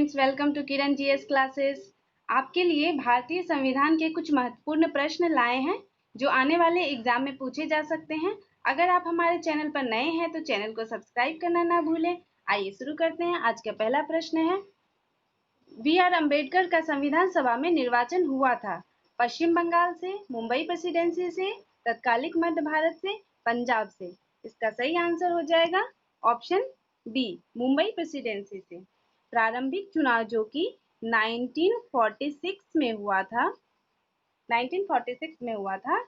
Friends, welcome to Kiran GS classes. आपके लिए भारतीय संविधान के कुछ महत्वपूर्ण प्रश्न लाए हैं जो आने वाले एग्जाम में पूछे जा सकते हैं। अगर आप हमारे चैनल पर नए हैं तो चैनल को सब्सक्राइब करना ना भूलें। आइए शुरू करते हैं। आज का पहला प्रश्न है, बी.आर. अम्बेडकर का संविधान सभा में निर्वाचन हुआ था पश्चिम बंगाल से, मुंबई प्रेसिडेंसी से, तत्कालिक मध्य भारत से, पंजाब से। इसका सही आंसर हो जाएगा ऑप्शन बी, मुंबई प्रेसिडेंसी से। प्रारंभिक चुनाव जो कि 1946 में हुआ था,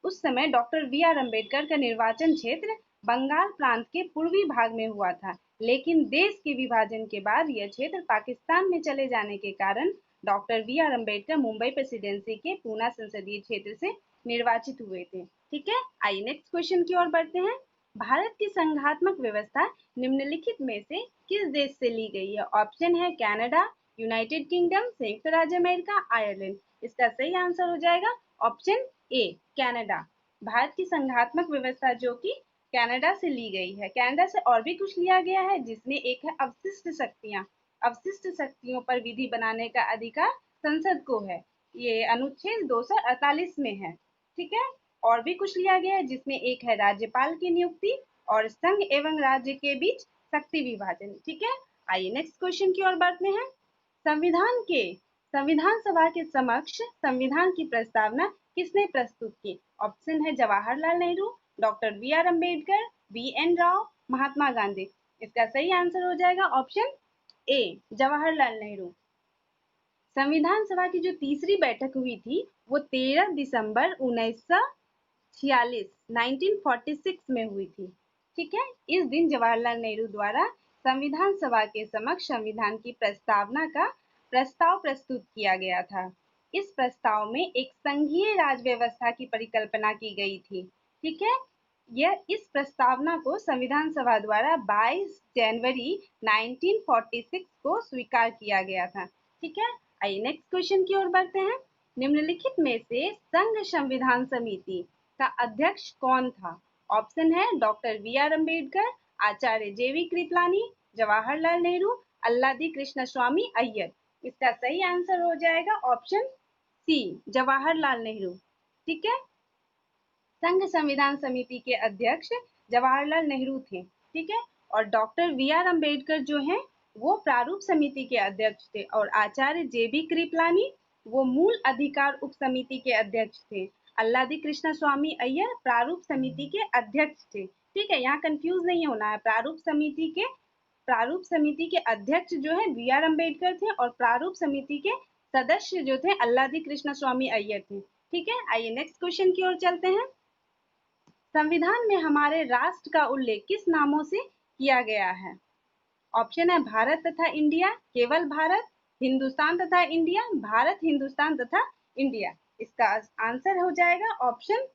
उस समय डॉक्टर बी.आर. अम्बेडकर का निर्वाचन क्षेत्र बंगाल प्रांत के पूर्वी भाग में हुआ था, लेकिन देश के विभाजन के बाद यह क्षेत्र पाकिस्तान में चले जाने के कारण doctor B R. Ambedkar Mumbai presidency के पूना संसदीय क्षेत्र से निर्वाचित हुए थे। ठीक है, आइए नेक्स्ट क्वेश्चन की ओर बढ़ते हैं। भारत की संघात्मक व्यवस्था निम्नलिखित में से किस देश से ली गई है? ऑप्शन है कनाडा, यूनाइटेड किंगडम, संयुक्त राज्य अमेरिका, आयरलैंड। इसका सही आंसर हो जाएगा ऑप्शन ए, कनाडा। भारत की संघात्मक व्यवस्था जो कि कनाडा से ली गई है। कनाडा से और भी कुछ लिया गया है, जिसमें एक है अवशिष्ट शक्तियां। अवशिष्ट शक्तियों पर विधि बनाने का अधिकार संसद को है। ये अनुच्छेद 248 में है। ठीक है, और भी कुछ लिया गया है, जिसमें एक है राज्यपाल की नियुक्ति और संघ एवं राज्य के बीच शक्ति विभाजन। ठीक है, आइए नेक्स्ट क्वेश्चन की ओर बढ़ते हैं। संविधान सभा के समक्ष संविधान की प्रस्तावना किसने प्रस्तुत की? ऑप्शन है Jawaharlal Nehru, doctor B R. Ambedkar, B N. Rau, Mahatma Gandhi. इसका सही आंसर हो जाएगा ऑप्शन ए, जवाहरलाल नेहरू। संविधान सभा की जो तीसरी बैठक हुई थी वो 13 दिसंबर 1946 में हुई थी। ठीक है, इस दिन जवाहरलाल नेहरू द्वारा संविधान सभा के समक्ष संविधान की प्रस्तावना का प्रस्ताव प्रस्तुत किया गया था। इस प्रस्ताव में एक संघीय राज व्यवस्था की परिकल्पना की गई थी। ठीक है, इस प्रस्तावना को संविधान सभा द्वारा 22 जनवरी 1946 को स्वीकार किया गया था। ठीक है, आइए नेक्स्ट क्वेश्चन की ओर बढ़ते हैं। निम्नलिखित में से संघ संविधान समिति का अध्यक्ष कौन था? ऑप्शन है डॉक्टर बी.आर. अम्बेडकर, आचार्य जे.वी. कृपलानी, जवाहरलाल नेहरू, अल्लादी कृष्ण स्वामी अय्यर। इसका सही आंसर हो जाएगा ऑप्शन सी, जवाहरलाल नेहरू। ठीक है, संघ संविधान समिति के अध्यक्ष जवाहरलाल नेहरू थे। ठीक है, और डॉक्टर बी.आर. अम्बेडकर जो हैं वो प्रारूप समिति के अध्यक्ष थे, और आचार्य जे.बी. कृपलानी वो मूल अधिकार उप समिति के अध्यक्ष थे। अल्लादी कृष्ण स्वामी अय्यर प्रारूप समिति के अध्यक्ष थे। ठीक है, यहाँ कंफ्यूज नहीं होना है। प्रारूप समिति के अध्यक्ष जो है बी.आर. अम्बेडकर थे, और प्रारूप समिति के सदस्य जो थे अल्लादी कृष्ण स्वामी अय्यर थे। ठीक है, आइए नेक्स्ट क्वेश्चन की ओर चलते हैं। संविधान में हमारे राष्ट्र का उल्लेख किस नामों से किया गया है? ऑप्शन है भारत तथा इंडिया, केवल भारत, हिंदुस्तान तथा इंडिया, भारत, हिंदुस्तान तथा इंडिया। इसका आंसर हो जाएगा ऑप्शन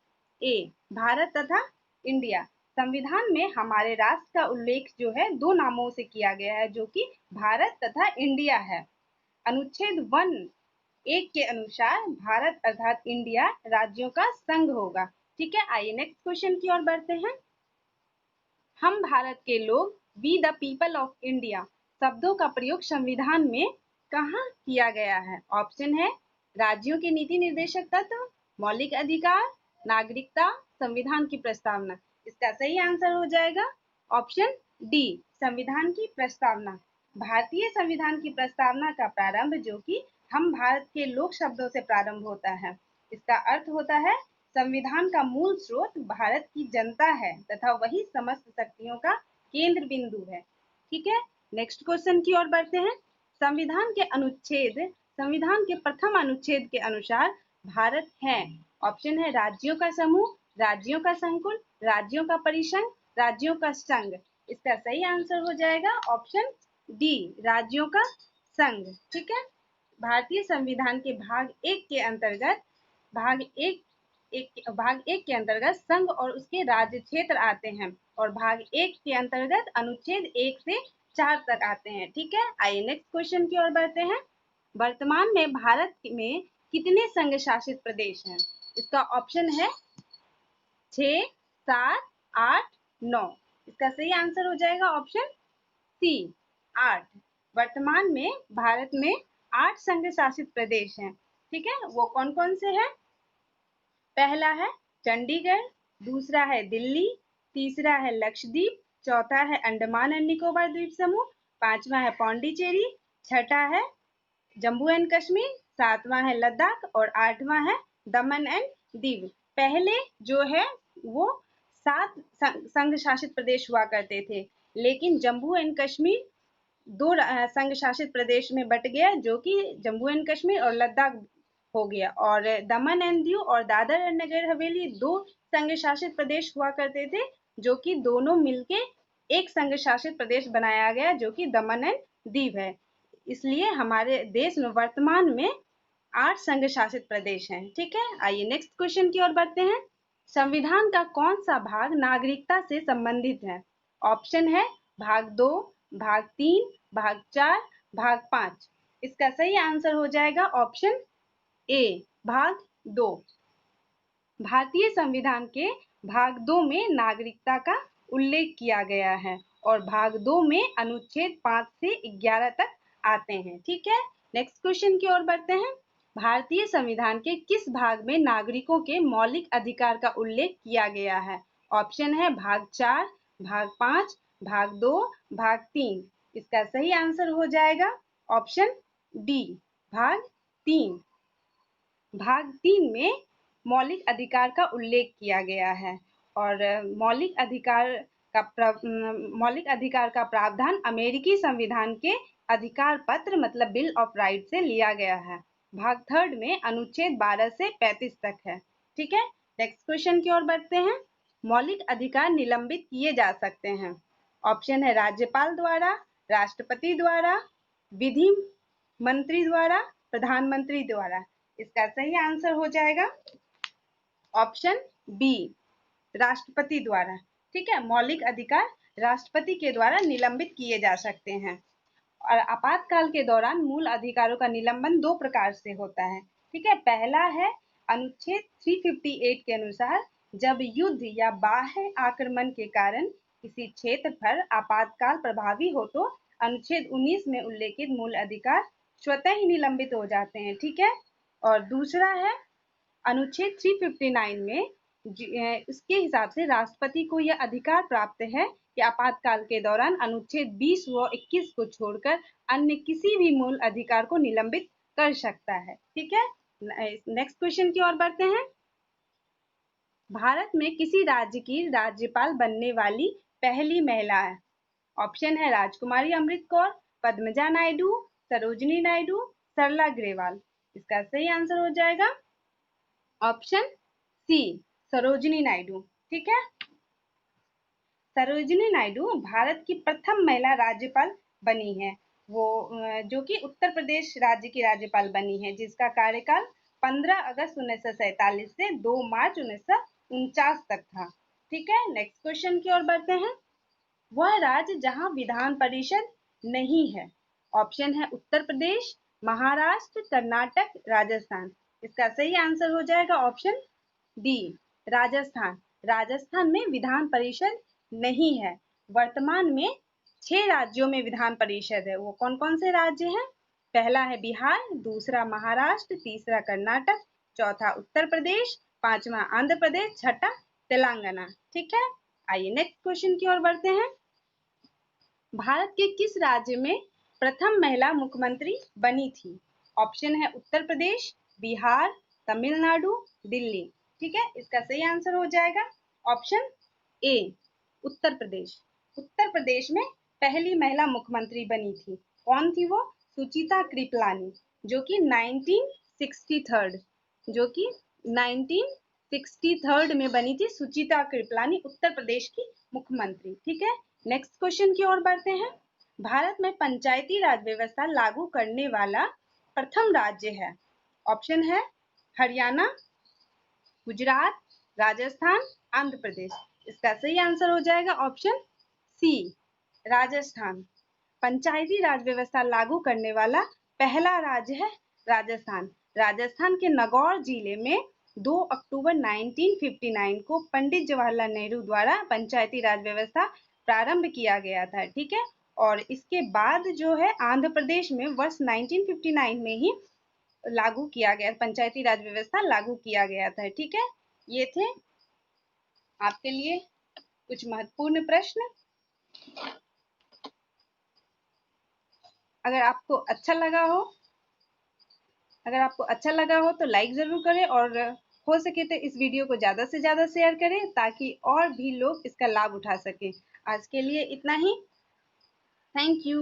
ए, भारत तथा इंडिया। संविधान में हमारे राष्ट्र का उल्लेख जो है दो नामों से किया गया है, जो कि भारत तथा इंडिया है। अनुच्छेद 1 के अनुसार भारत अर्थात इंडिया राज्यों का संघ होगा। ठीक है, आइए नेक्स्ट क्वेश्चन की ओर बढ़ते हैं। हम भारत के लोग, we the people of India शब्दों का प्रयोग संविधान में कहाँ किया गया है? ऑप्शन है राज्यों के नीति निर्देशक तत्व, मौलिक अधिकार, नागरिकता, संविधान की प्रस्तावना। इसका सही आंसर हो जाएगा ऑप्शन डी, संविधान की प्रस्तावना। भारतीय संविधान की प्रस्तावना का प्रारंभ जो कि हम भारत के लोग शब्दों से प्रारंभ होता है। इसका अर्थ होता है संविधान का मूल स्रोत भारत की जनता है तथा वही समस्त शक्तियों का केंद्र बिंदु है। ठीक है, नेक्स्ट क्वेश्चन की ओर बढ़ते हैं। संविधान के प्रथम अनुच्छेद के अनुसार भारत है। ऑप्शन है राज्यों का समूह, राज्यों का संकुल, राज्यों का परिसंघ, राज्यों का संघ। इसका सही आंसर हो जाएगा ऑप्शन डी, राज्यों का संघ। ठीक है, भारतीय संविधान के भाग एक के अंतर्गत संघ और उसके राज्य क्षेत्र आते हैं, और भाग 1 के अंतर्गत अनुच्छेद 1 से 4 तक आते हैं। ठीक है, आइए नेक्स्ट क्वेश्चन की ओर बढ़ते हैं। वर्तमान में भारत में कितने संघ शासित प्रदेश हैं? इसका ऑप्शन है 6, 7, 8, 9। इसका सही आंसर हो जाएगा ऑप्शन सी, 8। वर्तमान में भारत में 8 संघ शासित प्रदेश हैं, ठीक है। वो कौन कौन से हैं? पहला है चंडीगढ़, दूसरा है दिल्ली, तीसरा है लक्षद्वीप, चौथा है अंडमान एंड निकोबार द्वीप समूह, पांचवा है पौंडीचेरी, छठा है जम्मू एंड कश्मीर, सातवां है लद्दाख और आठवां है दमन एंड दीव। पहले जो है वो 7 संघ शासित प्रदेश हुआ करते थे, लेकिन जम्मू एंड कश्मीर 2 संघ शासित प्रदेश में बट गया, जो कि जम्मू एंड कश्मीर और लद्दाख हो गया। और दमन एंड दीव और दादर एंड नगर हवेली 2 संघ शासित प्रदेश हुआ करते थे, जो कि दोनों मिलके एक संघ शासित प्रदेश बनाया गया, जो कि दमन एंड दीव है। इसलिए हमारे देश में वर्तमान में 8 संघ शासित प्रदेश हैं, ठीक है। आइए नेक्स्ट क्वेश्चन की ओर बढ़ते हैं। संविधान का कौन सा भाग नागरिकता से संबंधित है? ऑप्शन है भाग 2, भाग 3, भाग 4, भाग 5। इसका सही आंसर हो जाएगा ऑप्शन ए, भाग 2। भारतीय संविधान के भाग 2 में नागरिकता का उल्लेख किया गया है और भाग 2 में अनुच्छेद 5 से 11 तक आते हैं, ठीक है। नेक्स्ट क्वेश्चन की ओर बढ़ते हैं। भारतीय संविधान के किस भाग में नागरिकों के मौलिक अधिकार का उल्लेख किया गया है? ऑप्शन है भाग 4, भाग 5, भाग 2, भाग 3। इसका सही आंसर हो जाएगा ऑप्शन डी, भाग 3। भाग 3 में मौलिक अधिकार का उल्लेख किया गया है और मौलिक अधिकार का प्रावधान अमेरिकी संविधान के अधिकार पत्र मतलब बिल ऑफ राइट से लिया गया है। भाग 3 में अनुच्छेद 12 से 35 तक है, ठीक है। नेक्स्ट क्वेश्चन की ओर बढ़ते हैं। मौलिक अधिकार निलंबित किए जा सकते हैं। ऑप्शन है राज्यपाल द्वारा, राष्ट्रपति द्वारा, विधि मंत्री द्वारा, प्रधानमंत्री द्वारा। इसका सही आंसर हो जाएगा ऑप्शन बी, राष्ट्रपति द्वारा, ठीक है। मौलिक अधिकार राष्ट्रपति के द्वारा निलंबित किए जा सकते हैं। और आपातकाल के दौरान मूल अधिकारों का निलंबन 2 प्रकार से होता है, ठीक है। पहला है अनुच्छेद 358 के अनुसार, जब युद्ध या बाह्य आक्रमण के कारण किसी क्षेत्र पर आपातकाल प्रभावी हो तो अनुच्छेद 19 में उल्लेखित मूल अधिकार स्वतः ही निलंबित हो जाते हैं, ठीक है। और दूसरा है अनुच्छेद 359 में उसके हिसाब से राष्ट्रपति को यह अधिकार प्राप्त है कि आपातकाल के दौरान अनुच्छेद 20 व 21 को छोड़कर अन्य किसी भी मूल अधिकार को निलंबित कर सकता है, ठीक है। नेक्स्ट क्वेश्चन की ओर बढ़ते हैं। भारत में किसी राज्य की राज्यपाल बनने वाली पहली महिला है। ऑप्शन है राजकुमारी अमृत कौर, पद्मजा नायडू, सरोजिनी नायडू, सरला ग्रेवाल। इसका सही आंसर हो जाएगा ऑप्शन सी, सरोजिनी नायडू, ठीक है। सरोजिनी नायडू भारत की प्रथम महिला राज्यपाल बनी है। वो जो कि उत्तर प्रदेश राज्य की राज्यपाल बनी है, जिसका कार्यकाल 15 अगस्त 1947 से 2 मार्च 1949 तक था, ठीक है। नेक्स्ट क्वेश्चन की ओर बढ़ते हैं। वह राज्य जहां विधान परिषद नहीं है। ऑप्शन है उत्तर प्रदेश, महाराष्ट्र, कर्नाटक, राजस्थान। इसका सही आंसर हो जाएगा ऑप्शन डी, राजस्थान। राजस्थान में विधान परिषद नहीं है। वर्तमान में 6 राज्यों में विधान परिषद है। वो कौन कौन से राज्य हैं? पहला है बिहार, दूसरा महाराष्ट्र, तीसरा कर्नाटक, चौथा उत्तर प्रदेश, पांचवा आंध्र प्रदेश, छठा तेलंगाना, ठीक है। आइए नेक्स्ट क्वेश्चन की ओर बढ़ते हैं। भारत के किस राज्य में प्रथम महिला मुख्यमंत्री बनी थी? ऑप्शन है उत्तर प्रदेश, बिहार, तमिलनाडु, दिल्ली, ठीक है। इसका सही आंसर हो जाएगा ऑप्शन ए, उत्तर प्रदेश। उत्तर प्रदेश में पहली महिला मुख्यमंत्री बनी थी। कौन थी वो? सुचिता कृपलानी, जो कि 1963 में बनी थी। सुचिता कृपलानी उत्तर प्रदेश की मुख्यमंत्री, ठीक है। नेक्स्ट क्वेश्चन की ओर बढ़ते हैं। भारत में पंचायती राज व्यवस्था लागू करने वाला प्रथम राज्य है। ऑप्शन है हरियाणा, गुजरात, राजस्थान, आंध्र प्रदेश। इसका सही आंसर हो जाएगा ऑप्शन सी, राजस्थान। पंचायती राज व्यवस्था लागू करने वाला पहला राज्य है राजस्थान। राजस्थान के नागौर जिले में 2 अक्टूबर 1959 को पंडित जवाहरलाल नेहरू द्वारा पंचायती राज व्यवस्था प्रारंभ किया गया था, ठीक है। और इसके बाद जो है आंध्र प्रदेश में वर्ष 1959 में ही लागू किया गया, पंचायती राज व्यवस्था लागू किया गया था। ठीक है, ये थे आपके लिए कुछ महत्वपूर्ण प्रश्न। अगर आपको अच्छा लगा हो तो लाइक जरूर करें, और हो सके तो इस वीडियो को ज्यादा से ज्यादा शेयर करें ताकि और भी लोग इसका लाभ उठा सकें। आज के लिए इतना ही। Thank you.